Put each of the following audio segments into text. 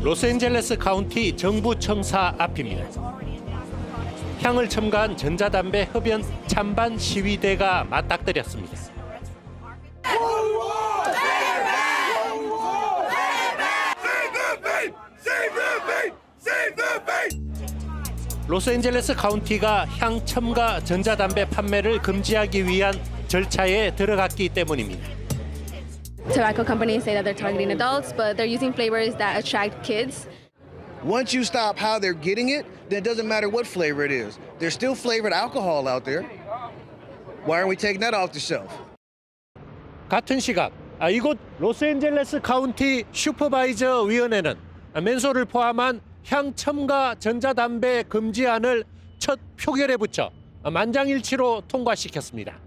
로스앤젤레스 카운티 정부 청사 앞입니다. 향을 첨가한 전자담배 흡연 찬반 시위대가 맞닥뜨렸습니다. 로스앤젤레스 카운티가 향 첨가 전자담배 판매를 금지하기 위한 절차에 들어갔기 때문입니다. Tobacco companies say that they're targeting adults, but they're using flavors that attract kids. Once you stop how they're getting it, then it doesn't matter what flavor it is. There's still flavored alcohol out there. Why aren't we taking that off the shelf? 같은 시각 이곳 로스앤젤레스 카운티 슈퍼바이저 위원회는 맨소를 포함한 향 첨가 전자담배 금지안을 첫 표결에 붙여 만장일치로 통과시켰습니다.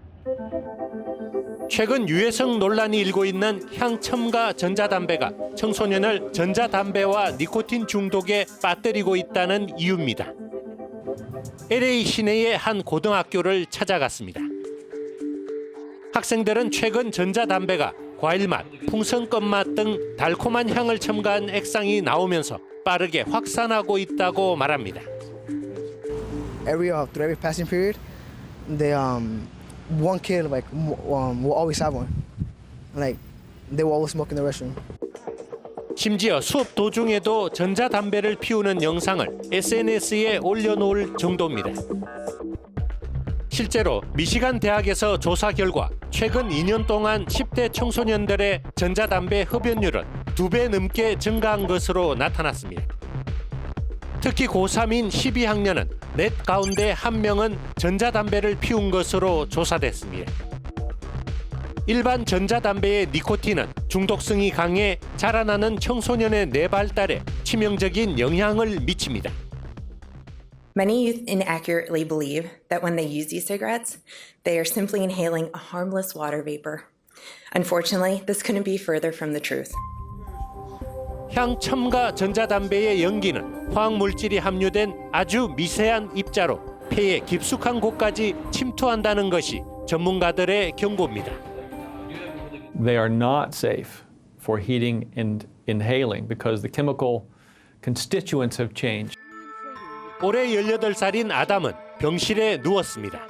최근 유해성 논란이 일고 있는 향 첨가 전자담배가 청소년을 전자담배와 니코틴 중독에 빠뜨리고 있다는 이유입니다. LA 시내의 한 고등학교를 찾아갔습니다. 학생들은 최근 전자담배가 과일맛, 풍선껌 맛 등 달콤한 향을 첨가한 액상이 나오면서 빠르게 확산하고 있다고 말합니다. Through every passing period, one kid will always have one. Like they will always smoke in the restroom. 심지어 수업 도중에도 전자담배를 피우는 영상을 SNS에 올려놓을 정도입니다. 실제로 미시간 대학에서 조사 결과 최근 2년 동안 10대 청소년들의 전자담배 흡연율은 2배 넘게 증가한 것으로 나타났습니다. 특히 고3인 12학년은 넷 가운데 1명은 전자담배를 피운 것으로 조사됐습니다. 일반 전자담배의 니코틴은 중독성이 강해 자라나는 청소년의 뇌 발달에 치명적인 영향을 미칩니다. Many youth inaccurately believe that when they use e-cigarettes, they are simply inhaling a harmless water vapor. Unfortunately, this couldn't be further from the truth. 향 첨가 전자담배의 연기는 화학물질이 함유된 아주 미세한 입자로 폐에 깊숙한 곳까지 침투한다는 것이 전문가들의 경고입니다. They are not safe for heating and inhaling because the chemical constituents have changed. 올해 18살인 아담은 병실에 누웠습니다.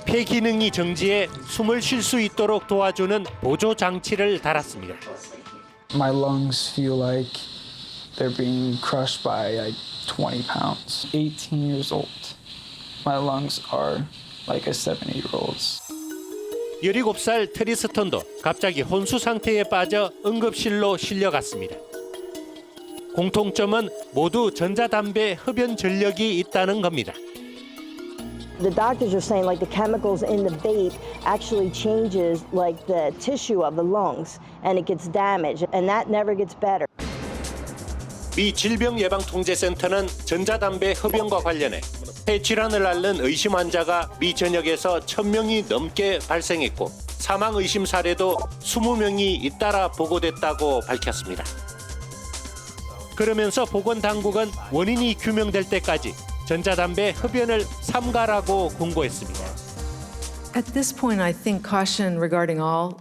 폐 기능이 정지해 숨을 쉴 수 있도록 도와주는 보조 장치를 달았습니다. My lungs feel like they're being crushed by like 20 pounds. 18 years old. My lungs are like a 70-year-old's. 17살 트리스턴도 갑자기 혼수 상태에 빠져 응급실로 실려갔습니다. 공통점은 모두 전자담배 흡연 전력이 있다는 겁니다. The doctors are saying like the chemicals in the vape actually changes like the tissue of the lungs and it gets damaged and that never gets better. 미 질병예방통제센터는 전자담배 흡연과 관련해 폐질환을 앓는 의심 환자가 미 전역에서 1,000명이 넘게 발생했고 사망 의심 사례도 20명이 잇따라 보고됐다고 밝혔습니다. 그러면서 보건당국은 원인이 규명될 때까지 전자담배 흡연을 삼가라고 공고했습니다. At this point, I think caution regarding all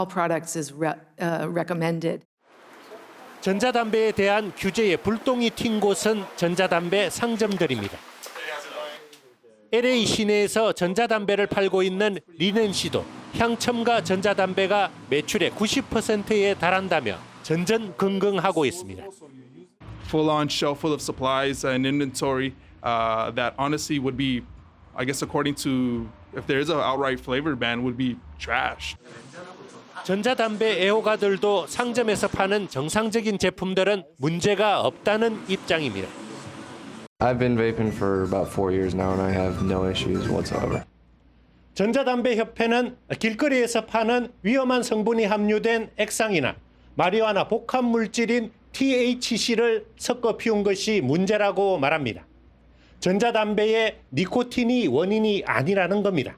products is recommended. 전자담배에 대한 규제에 불똥이 튄 곳은 전자담배 상점들입니다. LA 시내에서 전자담배를 팔고 있는 리넨 씨도 향첨가 전자담배가 매출의 90%에 달한다며 전전긍긍하고 있습니다. Full-on shelf full of supplies and inventory that honestly would be, I guess, according to if there is an outright flavor ban, would be trash. 전자담배 애호가들도 상점에서 파는 정상적인 제품들은 문제가 없다는 입장입니다. I've been vaping for about 4 years now and I have no issues whatsoever. 전자담배 협회는 길거리에서 파는 위험한 성분이 함유된 액상이나 마리화나 복합 물질인 THC를 섞어 피운 것이 문제라고 말합니다. 전자담배의 니코틴이 원인이 아니라는 겁니다.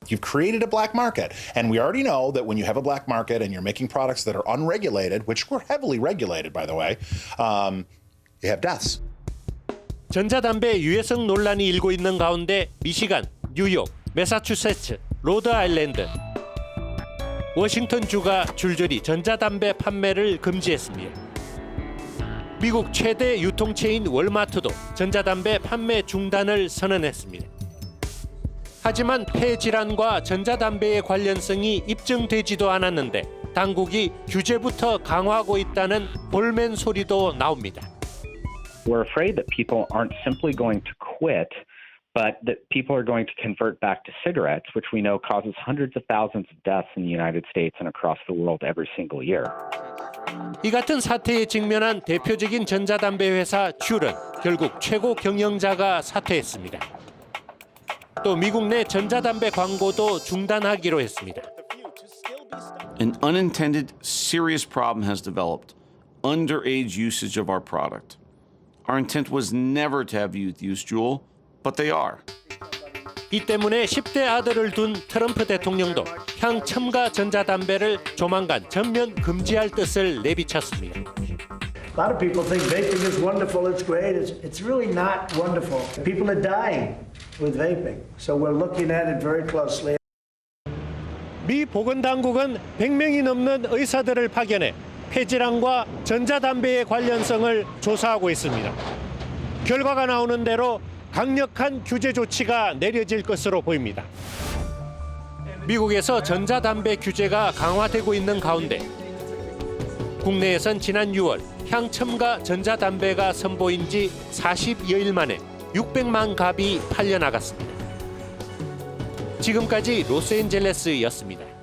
You've created a black market, and we already know that when you have a black market and you're making products that are unregulated, which were heavily regulated, by the way, you have deaths. 전자담배 유해성 논란이 일고 있는 가운데 미시간, 뉴욕, 매사추세츠, 로드아일랜드, 워싱턴주가 줄줄이 전자담배 판매를 금지했습니다. 미국 최대 유통체인 월마트도 전자담배 판매 중단을 선언했습니다. 하지만 폐질환과 전자담배의 관련성이 입증되지도 않았는데 당국이 규제부터 강화하고 있다는 볼멘 소리도 나옵니다. We're afraid that people aren't simply going to quit, but that people are going to convert back to cigarettes, which we know causes hundreds of thousands of deaths in the United States and across the world every single year. 이 같은 사태에 직면한 대표적인 전자담배 회사 쥬는 결국 최고 경영자가 사퇴했습니다. 또 미국 내 전자담배 광고도 중단하기로 했습니다. An unintended serious problem has developed: underage usage of our product. Our intent was never to have youth use Juul, but they are. 이 때문에 10대 아들을 둔 트럼프 대통령도 향첨가 전자담배를 조만간 전면 금지할 뜻을 내비쳤습니다. A lot of people think vaping is wonderful, it's great. It's really not wonderful. People are dying with vaping, so we're looking at it very closely. 미 보건당국은 100명이 넘는 의사들을 파견해 폐질환과 전자담배의 관련성을 조사하고 있습니다. 결과가 나오는 대로 강력한 규제 조치가 내려질 것으로 보입니다. 미국에서 전자담배 규제가 강화되고 있는 가운데 국내에선 지난 6월 향첨가 전자담배가 선보인 지 40여일 만에 600만 갑이 팔려나갔습니다. 지금까지 로스앤젤레스였습니다.